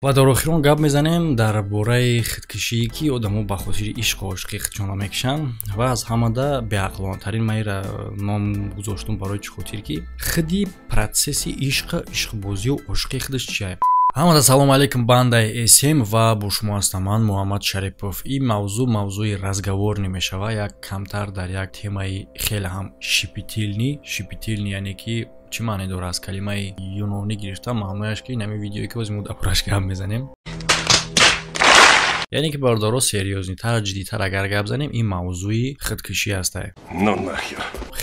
ва дар охирон гап мезанем дар бораи худкушие ки одамо ба хотири ишқу ошиқӣ худшона мекушанд ва аз ҳамада беақлонатарин майра ном гузоштум барои чӣ хотир ки худи протсесси ишқбозию ошиқи худаш чия. ҳамада салом алейкум, бандаи эсем ва бо шумо ҳастам ман Муҳаммад Шарипов. Ин мавзӯи разговор мешава як камтар дар як темаи хеле ҳам шипитилни яъне ки чӣ маъне дорад аз калимаи юнонӣ гирифта маънояш ки нами видеое ки озиму дапураш гап мезанем. яъне ки бардоро серьёзнитар ҷиддитар агар гап занем ин мавзӯи худкушӣ ҳастае.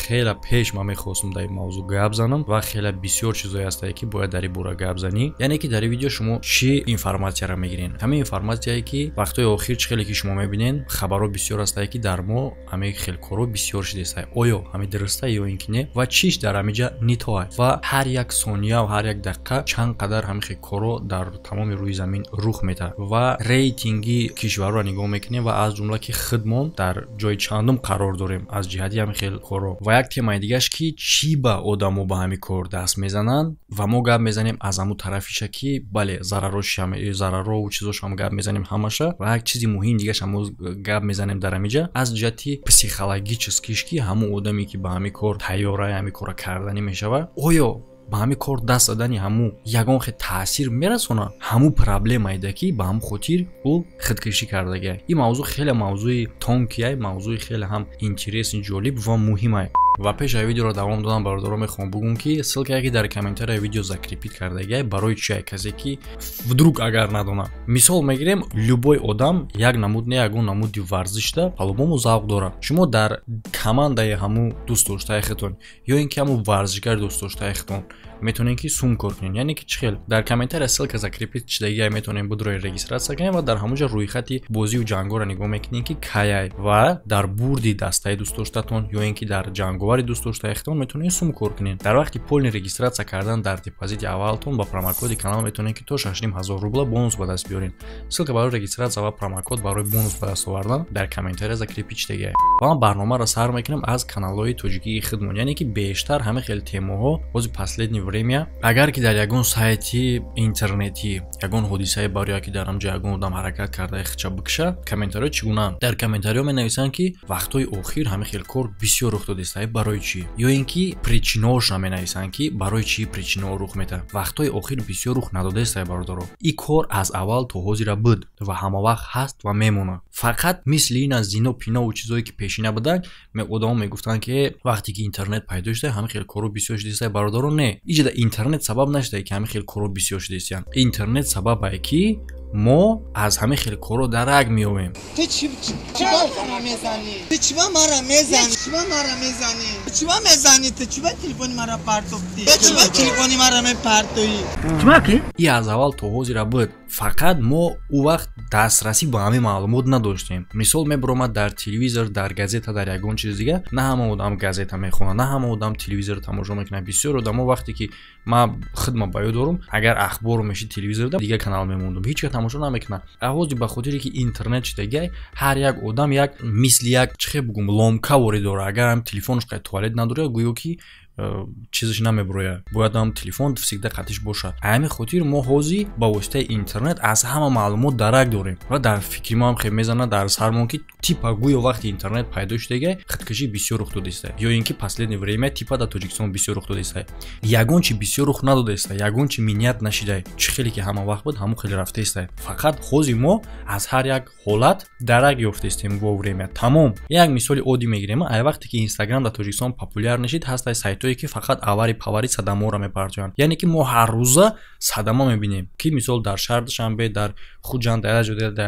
хеле пеш ман мехостум дар ин мавзӯъ гап занам ва хеле бисёр чизое ҳастае ки бояд дар ин бора гап занӣ. яъне ки дар ин видео шумо чӣ информатсияро мегирен? ҳамин информатсияе ки вақтои охир чӣ хеле ки шумо мебинен хабарҳо бисёр ҳастае ки дар мо ҳамин хел корҳо бисёр шудааст. оё ҳамин дурустае ё ин ки не ва чиш дар ҳаминҷа нитоа ва ҳар як сония ва ҳар як дақиқа чанд қадар ҳамин хел корҳо дар тамоми рӯи замин рух медиҳад ва рейтинги кишварро нигоҳ мекунем ва аз ҷумла ки худмон дар ҷои чандум қарор дорем аз ҷиҳати ҳамин хел корҳо. ва як темаи дигааш ки чӣ ба одамо ба ҳамин кор даст мезананд ва мо гап мезанем аз ҳамун тарафиша ки бале зараро чизошам гап мезанем ҳамаша ва як чизи муҳим дигааш ҳам гап мезанем дар ҳаминҷа аз ҷиҳати психологическиш ки ҳамун одаме ки ба ҳамин кор тайёра ҳамин корро карданӣ мешава оё ба ҳамин кор даст додани ҳамун ягон хел таъсир мерасонад ҳамун проблемаеда ки ба ҳамун хотир ӯ худкушӣ кардагия. ин мавзӯъ хеле мавзӯи тонкия, мавзӯи хеле ҳам интересни ҷолиб ва муҳимае. ва пеш аз видеоро давом додам бародаро мехоҳам бугум ки ссилкае ки дар комментарияи видео закрепит кардагия барои чия касе ки вдруг агар надонад. мисол мегирем любой одам як намуд не ягон намуди варзишда по-любому завқ дорад. шумо дар командаи ҳамун дӯстдоштаи худтон ё ин ки ҳамун варзишгари дӯстдоштаи худтон метонем ки сум кор кунем. яъне ки чӣ хел дар комментария ссилка закрепит шудагия метонем будрои регистратсия кунем ва дар ҳамунҷа рӯйхати бозию ҷангоро нигоҳ мекунем ки каяй ва дар бурди дастаи дӯстдоштатон ё ин ки дар ҷанговари дӯстдоштаи худтон метонем сум кор кунем. дар вақти полни регистратсия кардан дар депозити аввалтон ба промокоди канал метонем ки то 6500 рубла бонус ба даст биёрем. ссилка барои регистратсия ва промокод барои бонус ба даст овардан дар комментария закрепит шудагия. ва ман барномаро сар мекунам аз каналҳои тоҷикии худмон, яъне ки бештар ҳамин хел темаҳо бози последни время агар ки дар ягон сайти интернетӣ ягон ҳодисаи бароя ки дар ҳамҷа ягон одам ҳаракат карда хича бикша комментариҳо чӣ гунаанд? дар комментариҳо менависанд ки вақтои охир ҳамин хел кор бисёр рух додааст. барои чӣ? ё ин ки причинаҳошро менависанд ки барои чӣ причинаҳо рух медиҳад. вақтои охир бисёр рух надодааст бародаро. ин кор аз аввал то ҳозира буд ва ҳамавақт ҳаст ва мемонад. фақат мисли ин аз зино пинову чизое ки пешина буданд одамо мегуфтанд ки вақте ки интернет пайдо шуда ҳамин хел корҳо бисёр шудааст бародаро. не, иҷода интернет сабаб наштае ки ҳамин хел корҳо бисёр шудааст. интернет сабабае ки мо аз ҳамин хел корҳо дарак меёвем. ин аз аввал то ҳозира буд. фақат мо ӯ вақт дастрасӣ ба ҳамин маълумот надоштем. мисол мебаромад дар телевизор, дар газета, дар ягон чиз дига на ҳама одам газета мехонад, на ҳама одам телевизор тамошо мекунад. бисёр одамо вақте ки ман худма ба ёд дорам агар ахборо мешид телевизорда дига канал мемондум, ҳеч кас тамошо намекунад. аҳози ба хотире ки интернет шудагия ҳар як одам як мисли як чӣ бугум ломка ворид дорад. агар ҳам телефонаш қай туалет надорад гӯё ки чизаш намеброяд, бояд ҳам телефон всегда қатиш бошад. ҳамин хотир мо ҳозир ба воситаи интернет аз ҳама маълумот дарак дорем ва дар фикри мо ҳам хел мезанад дар сармон ки типа гӯё вақти интернет пайдо шудагия худкушӣ бисёр рух додааст ё ин ки последни время типа дар Тоҷикистон бисёр рух додааст. ягон чи бисёр рух надодааст, ягон чи миният нашида. чӣ хеле ки ҳама вақт буд ҳамон хеле рафтааст. фақат ҳозир мо аз ҳар як ҳолат дарак ёфтаистем во время тамом. як мисоли оддӣ мегирем. ай вақте ки Instagram дар Тоҷикистон популяр нашид ҳастаи сайтое ки фақат авари павари садаморо мепартоянд. яъне ки мо ҳар рӯза садама мебинем ки мисол дар шаҳр Душанбе, дар Хуҷанд, дар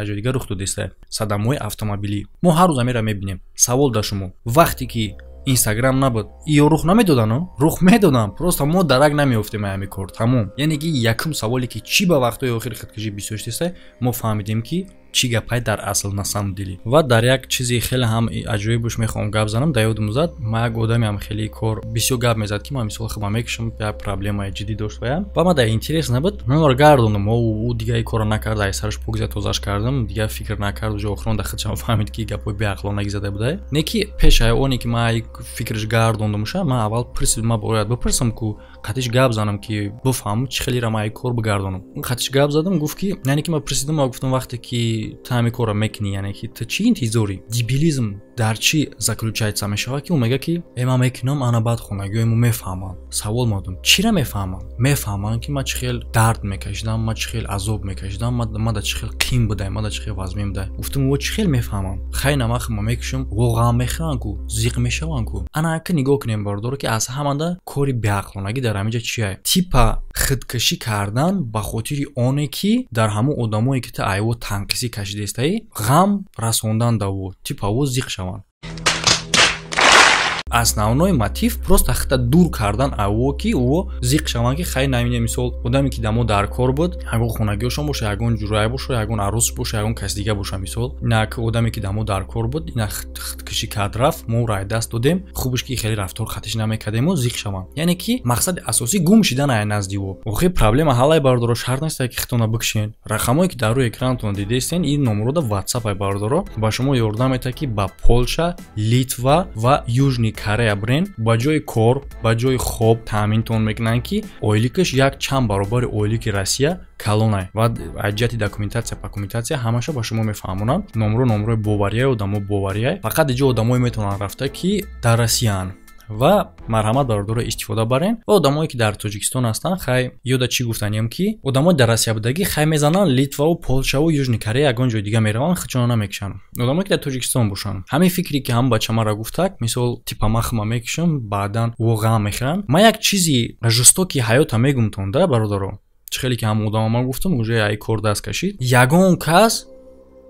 ҷои дига рух додааст садамаҳои автомобилӣ. мо ҳар рӯз амеро мебинем. савол дар шумо, вақте ки Instagram набуд ё рух намедодан? рух медодан, просто мо дарак намеёфтем ҳамин кор. тамом. яъне ки якум саволе ки чӣ ба вақтои охир худкушӣ бисёр шудааст мо фаҳмидем ки чӣ гапай дар асл насамдилӣ. Ва дар як чизи хеле ҳам аҷоибуш мехоҳам гап занам. Дар ёдам зад, ман як одамиам хеле кор бисёр гап мезад, ки ман мисол хиба мекушам, як проблемаи ҷиддӣ дошт ваям. Ва ман дар интерес набуд, ман онро гардондам. Ӯ дига ин корро накард, ай сараш погиза тозаш кардам, дига фикр накард, уҷо охирон дар худшам фаҳмид, ки гапои беақлонагӣ зада будай. Не ки пеш ай оне ки ман фикраш гардондамуша, ман аввал пурсид, ман бояд бипурсам, ку қатиш гап занам, ки бифаҳмам чӣ хелира ман ин кор бигардонам. Қатиш гап задам, гуфт ки, яъне ки ман пурсидам, ман гуфтам вақте ки ту ҳамин корро мекунӣ, яъне ки ту чӣ интизорӣ? Дебилизм дар чӣ заключается мешавад, ки ӯ мега ки ман мекунам, ана баъд хонагиҳо мо мефаҳманд. Савол модам, чира мефаҳманд? Мефаҳманд ки ман чӣ хел дард мекашидам, ман чӣ хел азоб мекашидам, ман дар чӣ хел қим будай, ман дар чӣ хел вазмин будай. Гуфтам ӯ чӣ хел мефаҳманд? Хай намах ма мекушам, воқеан мехӯранд ку, зиқ мешаванд ку. Ана ка нигоҳ кунем бардор, ки аз ҳаманда кори беақлонагӣ дар ҳаминҷа чие? Типа худкашӣ кардан ба хотири оне ки дар ҳамон одамое ки ту айво танқисӣ кашидаистаӣ, ғам расондан даво, типа ӯ зиқ шаванд. Основной мотив просто хита дур кардан аво ки ӯ зиқ шаванд, ки хай намине мисол одаме ки дамо дар кор буд, ягон хонагиҳошон боша, ягон ҷурай боша, ягон арӯс боша, ягон каси дига боша мисол. Инак одаме ки дамо дар кор буд, ина худкашӣ кард рафт, мо рай даст додем, хубиш ки хеле рафтор хатиш намекардем, зиқ шаванд. Яъне ки мақсади асосӣ гум шидан ай назди ӯ. Охир проблема ҳаллай бардоро шарт нест ки хитона бикшен. Рақамое ки дар рӯи экранатон дидаистен, ин номерода WhatsApp ай бардоро ба шумо ёрдам метавад, ки ба Полша, Литва ва Южный Корея брен ба ҷои кор, ба ҷои хоб таъминтон мекунанд, ки ойликаш як чанд баробари ойлики Россия калонай. Ва ҳаҷати документация ҳамаша ба шумо мефаҳмонанд. Номрои боварияи одамо боварияй. Фақат иҷо одамое метавонанд рафта, ки дар Россияан. Ва марҳамат бародора истифода барен. Ва одамое ки дар Тоҷикистон ҳастанд, хай ёда чӣ гуфтаниям, ки одамои дар Россия будагӣ хай мезананд Литваву, Полшаву, Южный Корея ягон ҷои дига мераванд, хичона намекушанд. Одамое ки дар Тоҷикистон бошанд. Ҳамин фикре ки ҳам бача мара гуфтак, мисол типа ман хима мекушам, баъдан воқеан мехӯранд. Ман як чизи жестоки ҳаёта мегумтон да бародаро. Чӣ хеле ки ҳам одама ман гуфтам, уже ай кор даст кашид. Ягон кас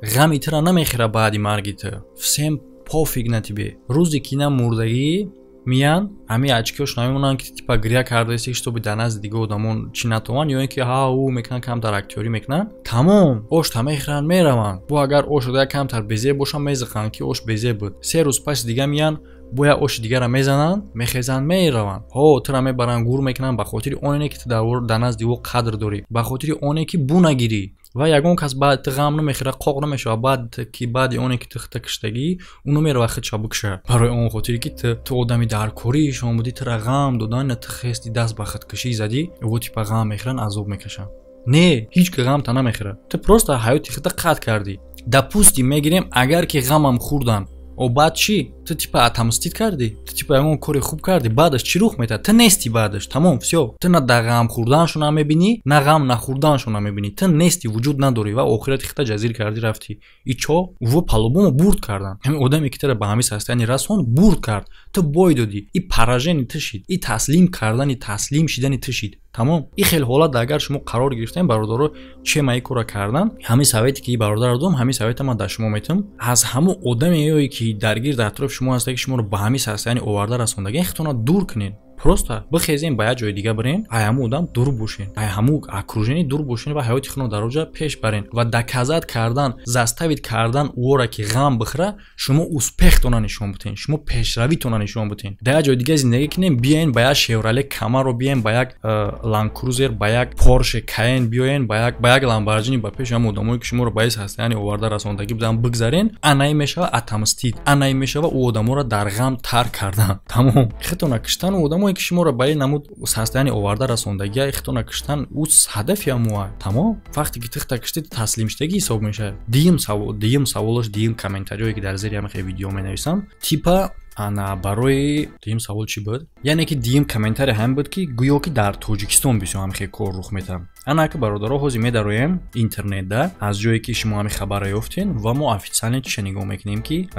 ғами тура намехӯра баъди марги ту. Всем пофиг на тебе. Рӯзе ки на мурдагӣ миян ҳами ачкиёш намемонанд, ки типа гиря кардаисти, штоби дар назди дига одамон чӣ натованд, ё ин ки ҳа мекунанд, камтар актёрӣ мекунанд. Тамом ошта мехӯранд, мераванд. Бо агар ош як камтар безе боша, мезиқанд, ки ош безе буд. 3 рӯз паси дига миян, бо як оши дигара мезананд, мехезанд, мераванд. тура мебаранд, гур мекунанд ба хотири оне ки ту дар назди ӯ қадр дорӣ, ба хотири оне ки бу нагирӣ. Ва ягон кас баъд ту ғам намехӯра, қоқ намешава, баъди оне ки ту хита киштагӣ, ӯ мерава худша бикуша. Барои он хотире ки ту одами даркории шон будӣ, тура ғам додан, ту хести даст ба худкашӣ задӣ, ӯ типа ғам мехӯранд, азоб мекашанд. Не, ҳеҷ ки ғам та намехӯра. Ту просто ҳаёти хита қатъ кардӣ. Да пусти мегирем, агар ки ғамам хӯрдан, баъд чӣ? Ту типа отомстит кардӣ? Ту типа ягон кори хуб кардӣ? Баъдаш чӣ рух метавад? Ту нести баъдаш. Тамом, всё. Ту на да ғам хӯрданшо намебинӣ, на ғам нахӯрданшо намебинӣ. Ту нести, вуҷуд надорӣ ва охирати хита ҷазир кардӣ рафтӣ. И чо? Ӯ палубомо бурд кардан. Ҳамин одаме ки тура ба ҳамин состояние расонд, бурд кард. Ту бой додӣ. И поражени ту шид. И таслим кардани, таслим шидани ту шид. Тамом. И хел ҳолат агар шумо қарор гирифтем, бародаро че ман ин кора кардан, ҳамин совете ки бародар додам, ҳамин совета ман дар шумо метам. Аз ҳамон одамее ки даргир дар атрофи шумо ҳастанд, ки шуморо ба ҳамин состояние оварда расондагӣ, хитона дур кунед. Просто бихезем ба як ҷои дига барен, ай ҳамун одам дур бошен, ай ҳамун окружение дур бошен ва ҳаёти худро дар оҷа пеш барен ва доказат кардан, заставид кардан ӯро ки ғам бихӯра, шумо успехтона нишон бутен, шумо пешравитона нишон бутен. Дар як ҷои дига зиндагӣ кунем, биёен ба як Chevrolet Camaro, биёен ба як Land Cruiser, ба як Porsche Cayenne, биёен ба як Lamborghini ба пеши ҳамон одамое ки шуморо ба ин состояние оварда расондагӣ буданд бигзарен, ана ин мешава отомстит, ана ин мешава ӯ одаморо дар ғам тарк кардан. Тамом. Хитона киштан одамое ки шуморо ба ин намуд состояние оварда расондагӣ, хитона киштан ӯ ҳадафи ҳамуа. Тамом. Вақте ки тихта кишти таслимшудагӣ ҳисоб мешавад. Дигим саволаш, дигим комментариое ки дар зери ҳамин видео менависам, типа ана барои дигим савол чӣ буд? Яъне ки дигим комментарий ҳам буд, ки гӯё ки дар Тоҷикистон бисёр ҳамин кор рух метавад. Ана ки бародаро ҳозир медароем интернетда, аз ҷое ки шумо ҳамин хабарро ёфтен ва мо официалне чӣ нигоҳ мекунем, ки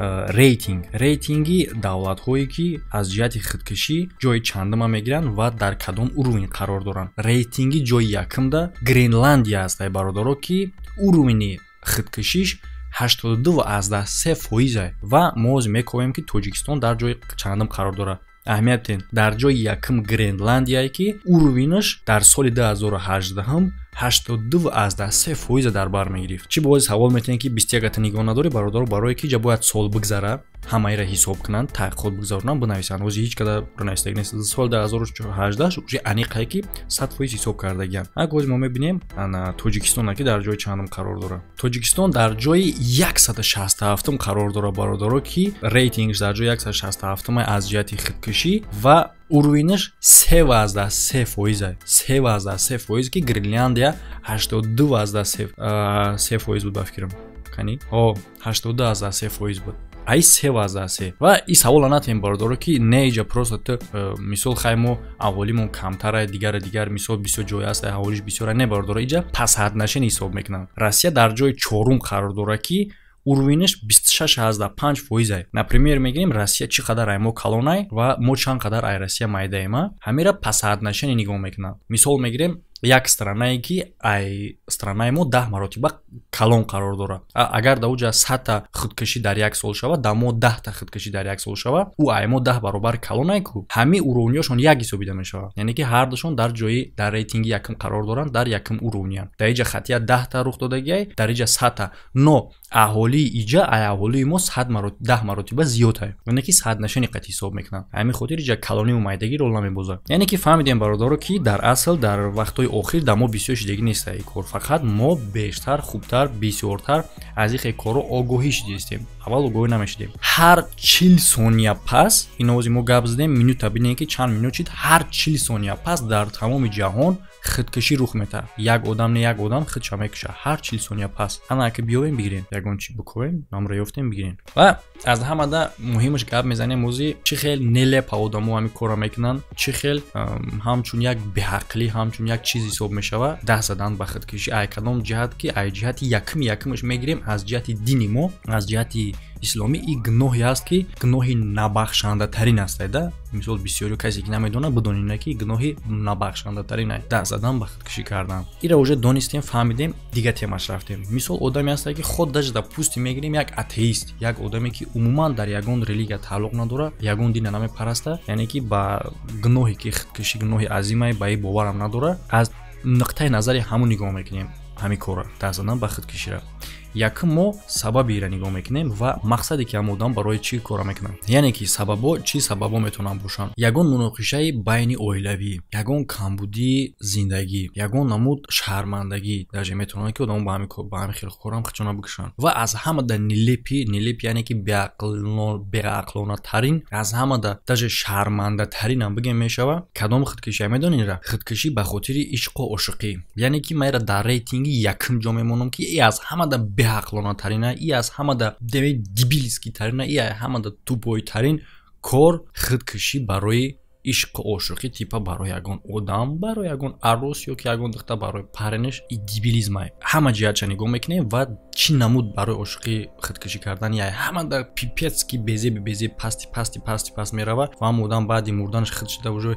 рейтинги давлатҳое ки аз ҷиҳати худкашӣ ҷои чандума мегиранд ва дар кадом уровень қарор доранд. Рейтинги ҷои якумда Гренландия аст, ай бародаро, ки уровни худкашиш 82.3% ва мо ҳозир мекоҳем, ки Тоҷикистон дар ҷои чандум қарор дорад. Аҳамият ден, дар ҷои якум Гренландия ки уровнаш дар соли 2018 82% дар бар мегирифт. Чӣ боис ҳавол метонед ки 21 нигоҳ надори бародаро барое ки ҷа бояд сол бигзара ҳамаира ҳисоб кунанд, таҳқиқот бигзаронанд, бинависанд. Ози ҳеҷ қадар ронастагӣ нест. Соли 2018 уже аниқае ки 100% ҳисоб кардагиянд. Агоз мо мебинем ана Тоҷикистон ки дар ҷои чандум қарор дорад. Тоҷикистон дар ҷои 167 қарор дорад бародаро ки рейтингш дар ҷои 167 аз ҷиҳати худкушӣ ва уровниш 3% 3% ки Гренландия 82% буд ба фикрам. Кани? 82% буд. Ай 3% ва и савола натем бародаро ки не иҷа просто ту мисол хаймо аввалимон камтара дигар мисол бисёр ҷой аст ҳаволиш бисёра не бародаро иҷа пасҳаднашин ҳисоб мекунанд. Россия дар ҷои 4 қарор дорад ки уровниш 26.5%. Например, мегирем Россия чӣ қадар ай мо калонай ва мо чанд қадар ай Россия майдаем. Ҳамира пасҳаднашин нигоҳ мекунанд. Мисол мегирем як странае ки ай странаи мо 10 маротиба калон қарор дорад. Агар да уҷа 100 худкушӣ дар як сол шава, да мо 10 худкушӣ дар як сол шава, у ай мо 10 баробар калонай ку ҳами уровниёшон як ҳисобида мешава. Яъне ки ҳар душон дар ҷои дар рейтинги якум қарор доранд, дар якум уровниянд. Дар иҷа хатия 10 рух додагиай, дар иҷа 100, но аҳолии иҷа ай аҳолии мо 10 маротиба зиёдае. Яъне ки 100 нашини қат ҳисоб мекунанд. Ҳамин хотир иҷа калонию майдагӣ рол намебозад. Яъне ки фаҳмидем бародаро ки дар асл дар вақтҳои охир да мо бисёр чиз дегӣ нест ай кор. Фақат мо бештар, хубтар, бисёртар аз ихе коро огоҳӣ шидистем. Аввал огоҳӣ намешидем. Ҳар 40 сония пас, иновози мо гап задем, минута бинем ки чанд минут шид, ҳар 40 сония пас дар тамоми ҷаҳон худкушӣ рух метавад. Як одам не як одам худша мекушад ҳар 40 сония пас. Ана ки биёвем бигирем, ягон чи букувем, номро ёфтем бигирем. Ва аз ҳамада муҳимаш гап мезанем ози чӣ хел нелепа одамо ҳами кора мекунанд, чӣ хел ҳамчун як беақлӣ, ҳамчун як чиз ҳисоб мешава даст задан ба худкушӣ. Ай кадом ҷиҳат ки ай ҷиҳати якумаш мегирем аз ҷиҳати дини мо, аз ҷиҳати исломӣ и гуноҳе аст ки гуноҳи набахшандатарин аст да. Мисол бисёри касе ки намедонад бидонед ки гуноҳи набахшандатарин аст даст задан ба худкушӣ кардан. Ира уже донистем, фаҳмидем, дига темаш рафтем. Мисол одаме аст ки ход дажда пусти мегирем як атеист, як одаме ки умуман дар ягон религия тааллуқ надорад, ягон дина намепараста, яъне ки ба гуноҳе ки худкушӣ гуноҳи азимай ба и боварам надорад, аз нуқтаи назари ҳамон нигоҳ мекунем ҳамин кора даст задан ба худкушира. Якум мо сабабиро нигоҳ мекунем ва мақсаде ки ҳам одам барои чӣ кора мекунад. Яъне ки сабабо чӣ сабабо метавонанд бошанд? Ягон муноқишаи байни оилавӣ, ягон камбудии зиндагӣ, ягон намуд шармандагӣ даже метавонад ки одамо ба ҳамин хел корам хичона бикушанд. Ва аз ҳамада нелепи яъне ки беақлонатарин, аз ҳамада даже шармандатарин ам бигем мешава кадом худкушӣ медонира? Худкушӣ ба хотири ишқу ошиқӣ. Яъне ки майра дар рейтинги якум ҷо мемонам ки аз ҳамада беақлонатарина, и аз ҳамада дебилискитарина, и аз ҳамада тупойтарин кор худкушӣ барои ишқу ошиқӣ, типа барои ягон одам, барои ягон арос ё ки ягон духта барои паренеш и дебилизмай. Ҳама ҷиҳатша нигоҳ мекунем ва чӣ намуд барои ошиқӣ худкушӣ кардан яй ҳамада пипецки безе паст мерава ва ҳам одам баъди мурданаш худшида уже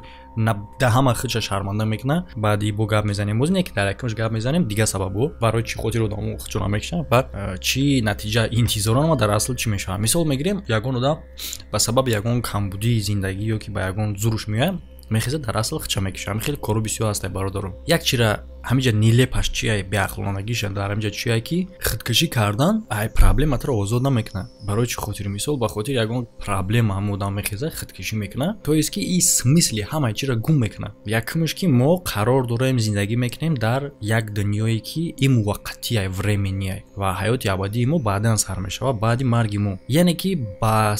да ҳама худша шарманда мекуна. Баъди бо гап мезанем оз не ки дар якумаш гап мезанем дига сабабо барои чӣ хотир одамо худшона мекушанд ва чӣ натиҷа интизорон дар асл чӣ мешавад. Мисол мегирем ягон одам ба сабаби ягон камбудии зиндагӣ ё ки ба ягон зуруш меояд мехезад дар асл худша мекушад. Ҳамин хел кору бисёр аст бародаро. Як чира ҳамиҷа нелепаш чи ай беақлонагиша дар ҳамиҷа чи ай ки худкушӣ кардан ай проблематро озод намекунад. Барои чӣ хотир? Мисол ба хотир ягон проблема ҳам одам мехезад худкушӣ мекунад, то есть ки и смисли ҳамаи чира гум мекунад. Якумаш ки мо қарор дорем зиндагӣ мекунем дар як дунёе ки и муваққати ай времени ай ва ҳаёти абадии мо баъдан сар мешава баъди марги мо. Яъне ки ба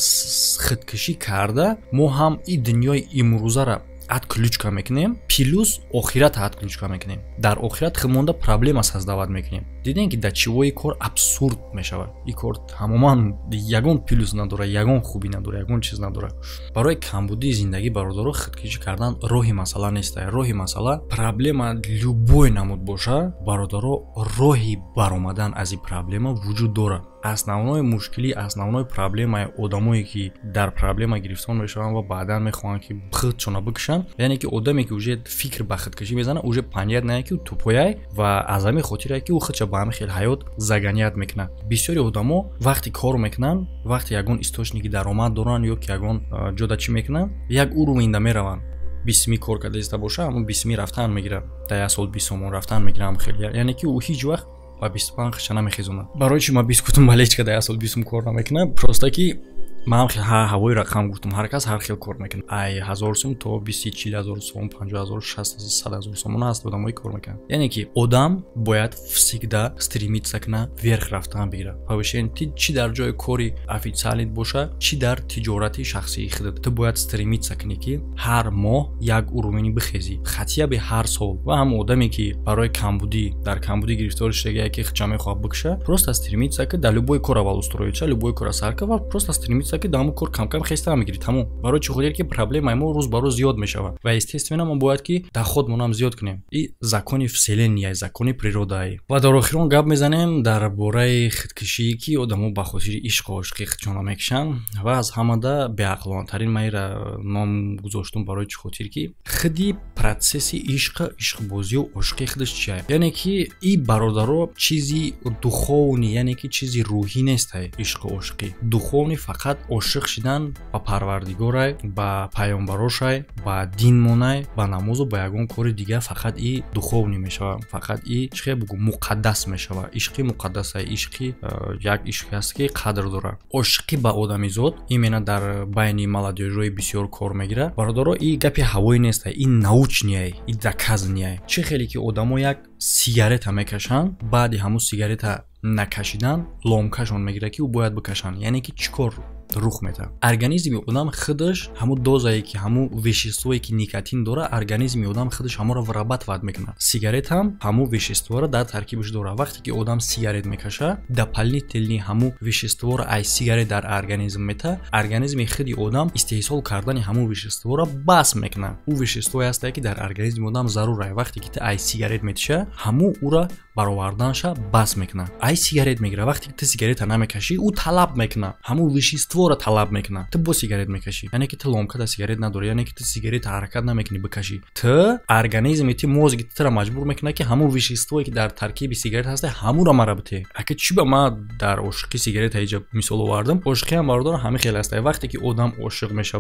худкушӣ карда мо ҳам и дунёи имрӯзара отключка мекунем плюс охирата отключка мекунем. Дар охират химонда проблема создават мекунем. Дидем ки дар чивои кор абсурд мешавад. И кор тамоман ягон плюс надора, ягон хубӣ надора, ягон чиз надора. Барои камбудии зиндагӣ бародаро худкушӣ кардан роҳи масъала нест. Роҳи масъала проблема любой намуд боша, бародаро роҳи баромадан аз ин проблема вуҷуд дорад. Основной мушкили, основной проблемаи одамое ки дар проблема гирифтор мешаванд ва баъдан мехоҳанд ки худшона бикушанд, яъне ки одаме ки уже фикр ба худкушӣ мезанад, уже паният нае ки тупояй ва аз ҳамин хотирае ки ӯ худша ба ҳамин хел ҳаёт заганият мекунад. Бисёри одамо вақти кор мекунанд, вақти ягон источники даромад доранд ё ки ягон ҷода чӣ мекунанд, як уровенда мераванд. 20 کار کرده است باشه همون 20 رفتن میگیره 10 سال 20 رفتن میگیره خیلی یعنی که او هیچ وقت با 25 چنا میخیزونه برای چی ما 20 گفتم ولی هیچ که 10 سال 20 کار نمیکنه پروستا که من خیلی هوای رقم گفتم هر کس هر خیلی کار میکنه ای 1000 سوم تو 20-40,000 سوم 50,000 60,000 سوم هست آدمای کار میکنه یعنی که آدم باید всегда стремиться к вверх رفتن بگیره ببین چی در جای کاری официальный باشه چی در تجارتی شخصی خودت تو باید стремиться کنی که هر ماه یک уровень بخیزی хотя бы هر سال و هم آدمی که برای کمبودی در کمبودی گرفتار شده که خچامه خواب بکشه просто стремиться к да любой кор авал устроиться любой кор сарка و просто стремиться که دامو کار کم کم خسته میگیری تمام برای چی خودی که پرابلم ما روز به روز زیاد میشه و естественно ما باید که در خودمون هم زیاد کنیم این закони вселенной закони природы و در آخر گپ میزنیم درباره خودکشی که آدمو به خاطر عشق و عشقی خودشون میکشن و از همه بی‌عقلانه ترین میره نام گذاشتم برای چی خاطر که خودی پروسس عشق بازی و عشقی خودش چیه یعنی که این برادرها چیزی دуховный یعنی که چیزی روحی نیست عشق و عشقی دуховный فقط عاشق شدن با پروردگار با پیامبراش با دین مونای با نماز و با یگان کار دیگه فقط این دуховный میشه فقط این چه بگم مقدس میشه عشقی مقدس عشقی یک عشقی است که قدر داره عشقی با آدمی زاد اینا در بین молодежи بسیار کار میگیره برادرها این گپی هوایی نیست این научніه این доказаніه چه خیلی که آدمو یک سیگارت میکشن بعد همون سیگارت نکشیدن لامکشون میگیره که او باید بکشن یعنی که چیکار рух میده организм آدم خودش همون دوزایی که همون веществоی که نیکوتین داره организм آدم خودش همون رو вырабатывать میکنه سیگارت هم همون вещество رو در ترکیبش داره وقتی که آدم سیگارت میکشه дополнительный همون вещество رو ای سیگارت در организم میته организм خودی آدم استحصال کردن همون вещество رو بس میکنه او веществоی است که در организم آدم ضروره وقتی که ای سیگارت میشه همون او رو برآوردنش بس میکنه ای سیگارت میگیره وقتی که تو سیگارت نمیکشی او طلب میکنه همون вещество را طلب میکنه تو با سیگارت میکشی یعنی که تو لامکا سیگارت نداری یعنی که تو سیگارت حرکت نمیکنی بکشی تو ارگانیسم تی موزگ تو را مجبور میکنه که همون ویشیستویی که در ترکیب سیگارت هست همون را مربوطه اگه چی به ما در عشق سیگارت اینجا مثال آوردم عشق هم باردار همه خیلی است وقتی که آدم عاشق میشه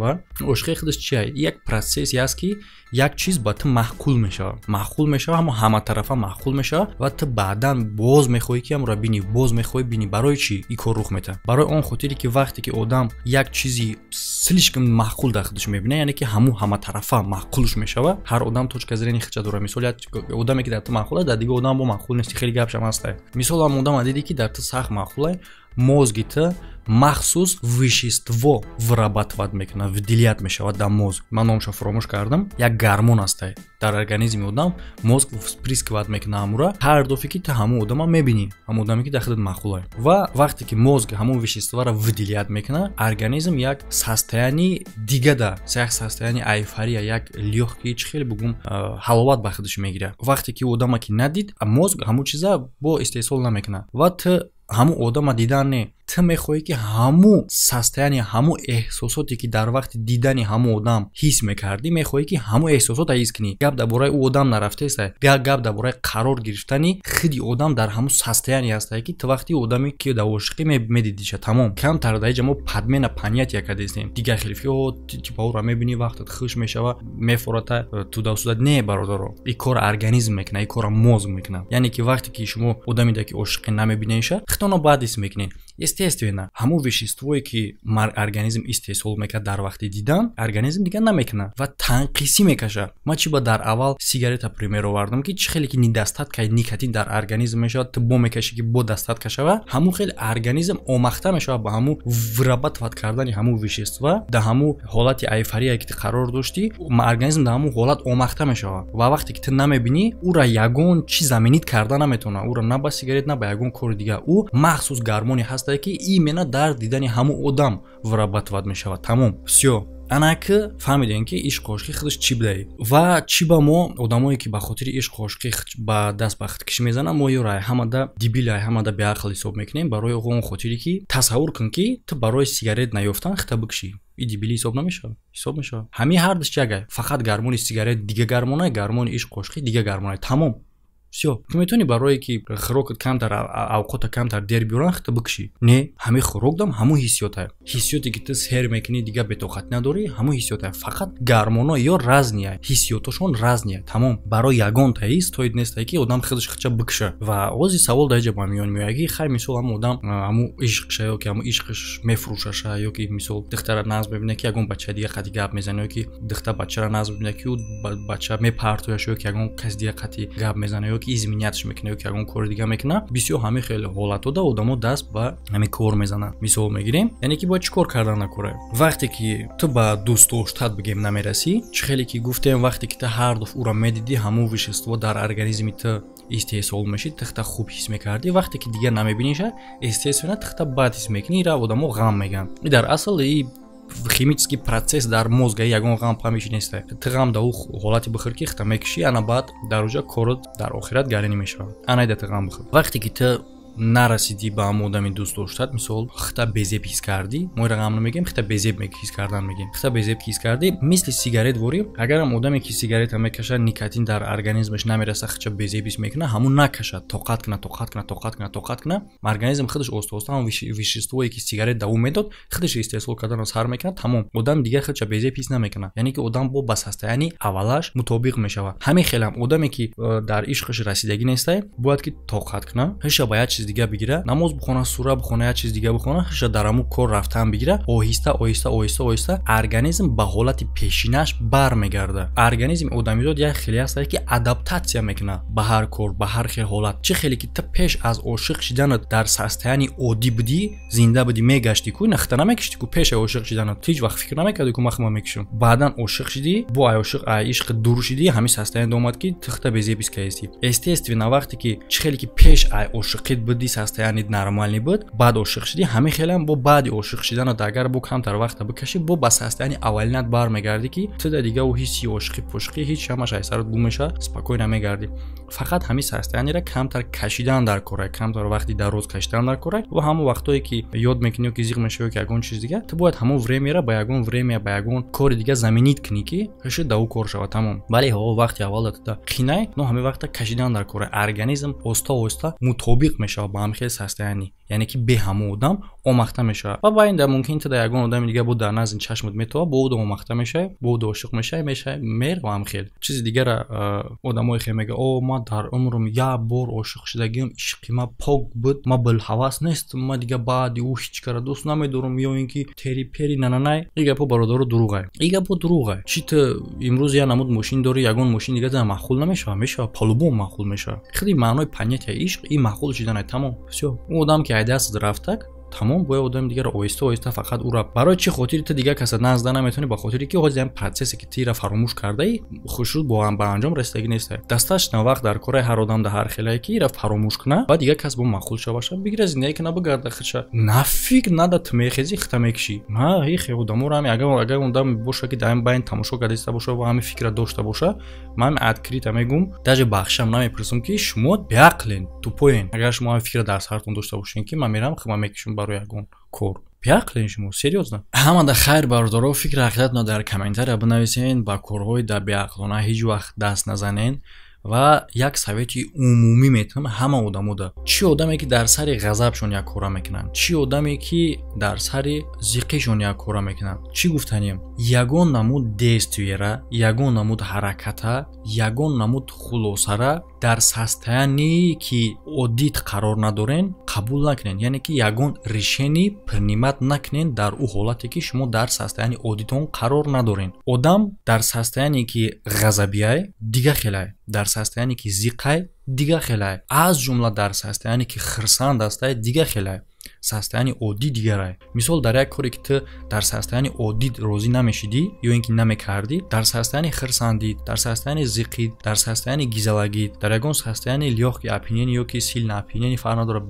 عشق خودش چیه یک پروسسی است که یک چیز با تو معقول میشه همه طرفه معقول میشه و تو بعداً باز میخوای که هم را بینی باز میخوای بینی برای چی این کار رخ میده برای اون خاطری که وقتی که آدم یک چیزی слишком معقول در خودش میبینه یعنی که همه طرفه معقولش میشه هر آدم точка зрения خودش داره مثلا آدمی که در تو معقوله در دیگه آدم با معقول نیست خیلی گپ شما هست مثلا آدم دیدی که در تو سخت معقوله мозги то махсус вещество вырабатывать میکنه выделять میشه در мозг من نامش فراموش کردم یک گرمون است در ارگانیسم آدم мозг впрыскивать میکنه امورا هر دفعه که تو همون آدم میبینی همون آدمی که داخل معقوله و وقتی که мозг همون вещество را выделять میکنه ارگانیسم یک состояние دیگه ده یک состояние ایفوریا یک легкий خیلی بگم حلاوت به خودش میگیره وقتی که آدم که ندید мозг همون چیزا با استحصال نمیکنه و تو همون آدم دیدن نه تو میخوایی که همون سستانی همون احساساتی که در وقت دیدن همون آدم حس میکردی میخوایی که همون احساسات حس کنی گپ درباره او آدم نرفته است گپ درباره قرار گرفتنی خودی آدم در همون سستانی است که تو وقتی آدمی که در عشقی میدیدی چه تمام کم تر در ما پدمن پنیت یک دستیم دیگه خیلی او تیپ او را میبینی وقت خوش میشه و میفورته تو داوسود نه برادر این کار ارگانیسم میکنه این کار مغز میکنه یعنی که وقتی که شما آدمی در که عشق نمیبینیش خودتون بعد اسم میکنی естественно همون веществоی که ارگانیسم استحصال میکنه در وقت دیدن ارگانیسم دیگه نمیکنه و تنقیسی میکشه ما چی با در اول سیگارت پریمیر آوردم که چه خیلی که نیدستات که نیکوتین در ارگانیسم میشه تو بو میکشی که بو دستات کشه و همون خیلی ارگانیسم اومخته میشه با همون вырабатывать کردن همون вещество در همون حالت ایفوریا که قرار داشتی ارگانیسم در همون حالت اومخته میشه و وقتی که تو نمیبینی او را یگون چی زمینیت کردن نمیتونه او را نه با سیگارت نه با یگون کار دیگه او مخصوص گرمونی هست که ایمنا در دیدن همون آدم вырабатывать میشه تمام все انا که فهمیدین که عشق و عشقی خودش چی بده و چی با ما آدمایی که به خاطر عشق و عشقی با دست به خودکشی میزنن ما یه راه همه ده دیبیل همه ده بی‌عقل حساب میکنیم برای اون خاطری که تصور کن که تو برای سیگارت نیافتن خطا بکشی این دیبیلی حساب نمیشه حساب میشه همین هر دست چگه فقط گرمون سیگارت دیگه گرمونه گرمون عشق و عشقی دیگه گرمونه تمام всё ту метавонӣ барое ки хӯрокат камтар авқота камтар дер биёран хита бикшӣ не ҳамаи хӯрок дам ҳамун ҳиссиётае ҳиссиёте ки ту сер мекунӣ дига бетоқат надорӣ ҳамун ҳиссиётае фақат гармоно ё разния ҳиссиёташон разния тамом барои ягон таи стоид нестае ки одам худаш хича бикша ва ози савол даҷа ба миён меояд ки хай мисол ҳамун одам ҳамун ишқша ёки ҳамун ишқаш мефурӯшаша ёки мисол духтара наз мебинад ки ягон бачаи дига қати гап мезанад ёки духтар бачаро наз мебинад ки бача мепартояш ёки ягон каси дига қати гап мезанад ёки изминиятш мекунад ёки ягон кори дига мекунад бисёр ҳамин хеле ҳолатода одамо даст ба ҳамин кор мезананд мисол мегирем яъне ки бояд чӣ кор кардан накора вақте ки ту ба дӯст доштат бигем намерасӣ чӣ хеле ки гуфтем вақте ки ту ҳар дафъа уро медидӣ ҳамун вешество дар организми ту истеҳсол мешид тахта хуб ҳис мекардӣ вақте ки дигар намебиниша естественно тахта бад ҳис мекунӣ ира одамо ғам меган дар асл химический процесс дар мозга ягон ғам памиши нестае ту ғам да ҳолати бихӯр ки хита мекушӣ ана баъд дар уҷа корот дар охират гаранӣ мешавад анайда ту ғам бихӯр вақте ки ту нарасидӣ ба ҳамун одами дӯст доштат мисол хита безеб ҳис кардӣ мо ира ғам намегем хита безеб ҳис кардан мегем хита безеб ҳис кардӣ мисли сигарет ворӣ агарам одаме ки сигарета мекаша никотин дар организмаш намереса хича безеб ҳис мекуна ҳамун накаша тоқат куна организм худаш оста ҳамун вешествое ки сигарет даву медод худаш истеҳсол кардан сар мекунад тамом одам дига хича безеб ҳис намекуна яъне ки одам бо ба состоянии аввалаш мутобиқ мешавад ҳамин хелам одаме ки дар ишқаш расидагӣ нестае бояд ки тоқат куна ҳиша ба як чиз дига бигира намоз бихона сура бихона як чиз дига бихона ҳиша дар ҳамун кор рафтан бигира оҳиста организм ба ҳолати пешинаш бармегарда организми одамизод як хеле ҳастае ки адаптатсия мекуна ба ҳар кор ба ҳар хел ҳолат чӣ хеле ки ту пеш аз ошиқ шиданат дар состоянии оддӣ будӣ зинда будӣ мегашти ку нахта намекушти ку пеши ошиқ шиданат ҳеҷ вақт фикр намекарди ку махма мекушам баъдан ошиқ шидӣ бо ишқи дур шидӣ ҳамин состояние омад ки ту хита безеб ҳис кардӣ естественно вақте ки чӣ хеле ки пеш ошиқит будӣ состояние нормальный буд баъд ошиқ шидӣ ҳамин хелам бо баъди ошиқ шиданат агар бо камтар вақта бикашӣ бо ба состояние аввалинат бармегардӣ ки ту да дига ҳисси ошиқи пошиқи ҳеҷ ҳамаш айсарат гум меша спокойно мегардӣ фақат ҳамин состояниеро камтар кашидан дар корай камтар вақти дароз кашидан дар корай ва ҳамон вақтое ки ёд мекунӣ ки зиқ мешавӣ ки ягон чиз дига ту бояд ҳамон времяро ба ягон время ба ягон кори дига заминит кунӣ ки ҳиша даву кор шавад тамом вале вақти аввал ту қинай но ҳамин вақта кашидан дар корай организм оста мутобиқ мешавад ба ҳамин хел состояние яъне ки бе ҳамун одам омахта мешавад ва ба ин дар мумкин ту дар ягон одами дига бо дар назди чашмат метова бо оду омахта мешавӣ бо оду ошиқ мешавӣ мер ва ҳам хел чизи дигара одамои хел мега о ман дар умрум як бор ошиқ шудагим ишқи ман пок буд ман билҳавас нестам ман дига баъди ӯ ҳеҷ кара дӯст намедорам ё ин ки тери пери нананай ин гапо бародаро дуруғай ин гапо дуруғай чи ту имрӯз як намуд мошин дорӣ ягон мошин дига да маъқул намешавад мешавад полубом маъқул мешавад худи маънои понятия ишқ ин маъқул шиданай тамом всё он одам ки айдаст рафтак тамом бояд одами дигара оҳиста фақат ура барои чӣ хотири ту дига каса назда наметавонӣ ба хотире ки ҳозир ҳам процессе ки тира фаромӯш кардаи хушуд ба анҷом расидагӣ нестае дасташна вақт дар кораи ҳар одам да ҳар хелае ки ира фаромӯш куна ва дига кас бо маъқул шаваша бигира зиндагӣ куна бигарда хиша на фикр нада ту мехезӣ хита мекушӣ ма хе одаморо ҳами агар одам боша ки дар байн тамошо кардаиста боша ва ҳамин фикра дошта боша ман открита мегум даже бахшам намепурсам ки шумо беақлен тупоен агар шумо ҳамин фикра дар сартон дошта бошен ки ман мерам хима мекушам барои ягон кор беақлен шумо серьёзно ҳамада хайр бародаро фикри ҳақиқатно дар комментария бинависен ба корҳои да беақлона ҳеҷ вақт даст назанен ва як совети умумӣ метавам ҳама одамода чӣ одаме ки дар сари ғазабшон як кора мекунанд чӣ одаме ки дар сари зиқишон як кора мекунанд чӣ гуфтанем ягон намуд действиера ягон намуд ҳараката ягон намуд хулосара дар состояние ки оддит қарор надорен қабул накунен яъне ки ягон решение принимат накунен дар ӯ ҳолате ки шумо дар состояние оддитон қарор надорен одам дар состояние ки ғазабиай дига хелай дар состояние ки зиқай дига хелай аз ҷумла дар состояние ки хирсанд астае дига хелай состояние оддӣ дигарай мисол дар як коре ки ту дар состояние оддӣ розӣ намешидӣ ё ин ки намекардӣ дар состояние хирсандӣ дар состояние зиқӣ дар состояние гизалагӣ дар ягон состояние лёгки опьянение ёки сильно опьянение фарқ надорад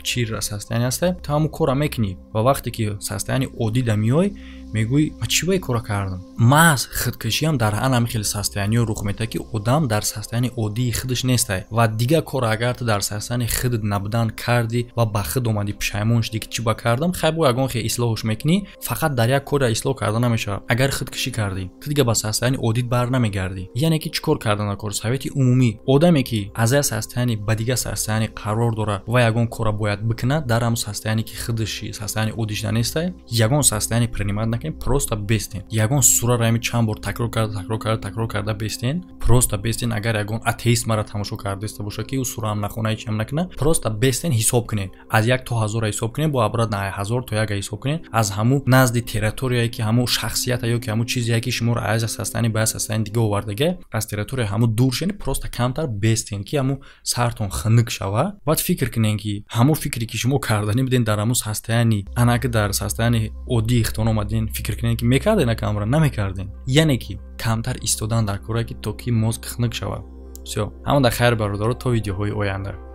чӣ состояние астае ту ҳамун кора мекунӣ ва вақте ки состояние оддӣ да меоӣ мегӯй ма чӣ баи кора кардам? маҳз худкушиам дар ҳамин хел состояниё рух медиҳад ки одам дар состоянии оддии худаш нестай ва дигар кор агар ту дар состоянии худат набудан кардӣ ва ба худ омадӣ пушаймон шудӣ ки чӣ ба кардам, хай бо ягон хел ислоҳш мекунӣ, фақат дар як кора ислоҳ карда намешавад. Агар худкушӣ кардӣ, ту дигар ба состоянии оддит барнамегардӣ. яъне ки чӣ кор кардан дар кори совети умумӣ? одаме ки аз як состояние ба дигар состояние қарор дорад ва ягон кора бояд бикунад, дар ҳамон состояние ки худаши состояние оддиш нестай, ягон состояние принимат накунед, просто бестен. ягон сурара ҳами чанд бор такрор карда бестен, просто бестен. агар ягон атеист мара тамошо кардаиста бошад ки ӯ сураам нахона ҳеҷ ҳам накуна, просто бестен, ҳисоб кунед. аз 1 то 1000 ҳисоб кунед, бо абрад 1000 то 1 ҳисоб кунед. аз ҳамун назди территорияе ки ҳамун шахсията ё ки ҳамун чизе ки шуморо аз состояние ба состояние дига овардага, аз территория ҳамун дур шуед, просто камтар бестен ки ҳамун сартон хунук шава. баъд фикр кунед ки ҳамун фикре ки шумо карданӣ биден дар ҳамун состояние, анаки дар состояние оддии хитон омадин, фикр кунед ки мекарден акамра, намекарден. яъне ки камтар истодан дар кора ки то ки мозг хунук шавад. всё, ҳамон дар хайр бародаро, то видеоҳои оянда.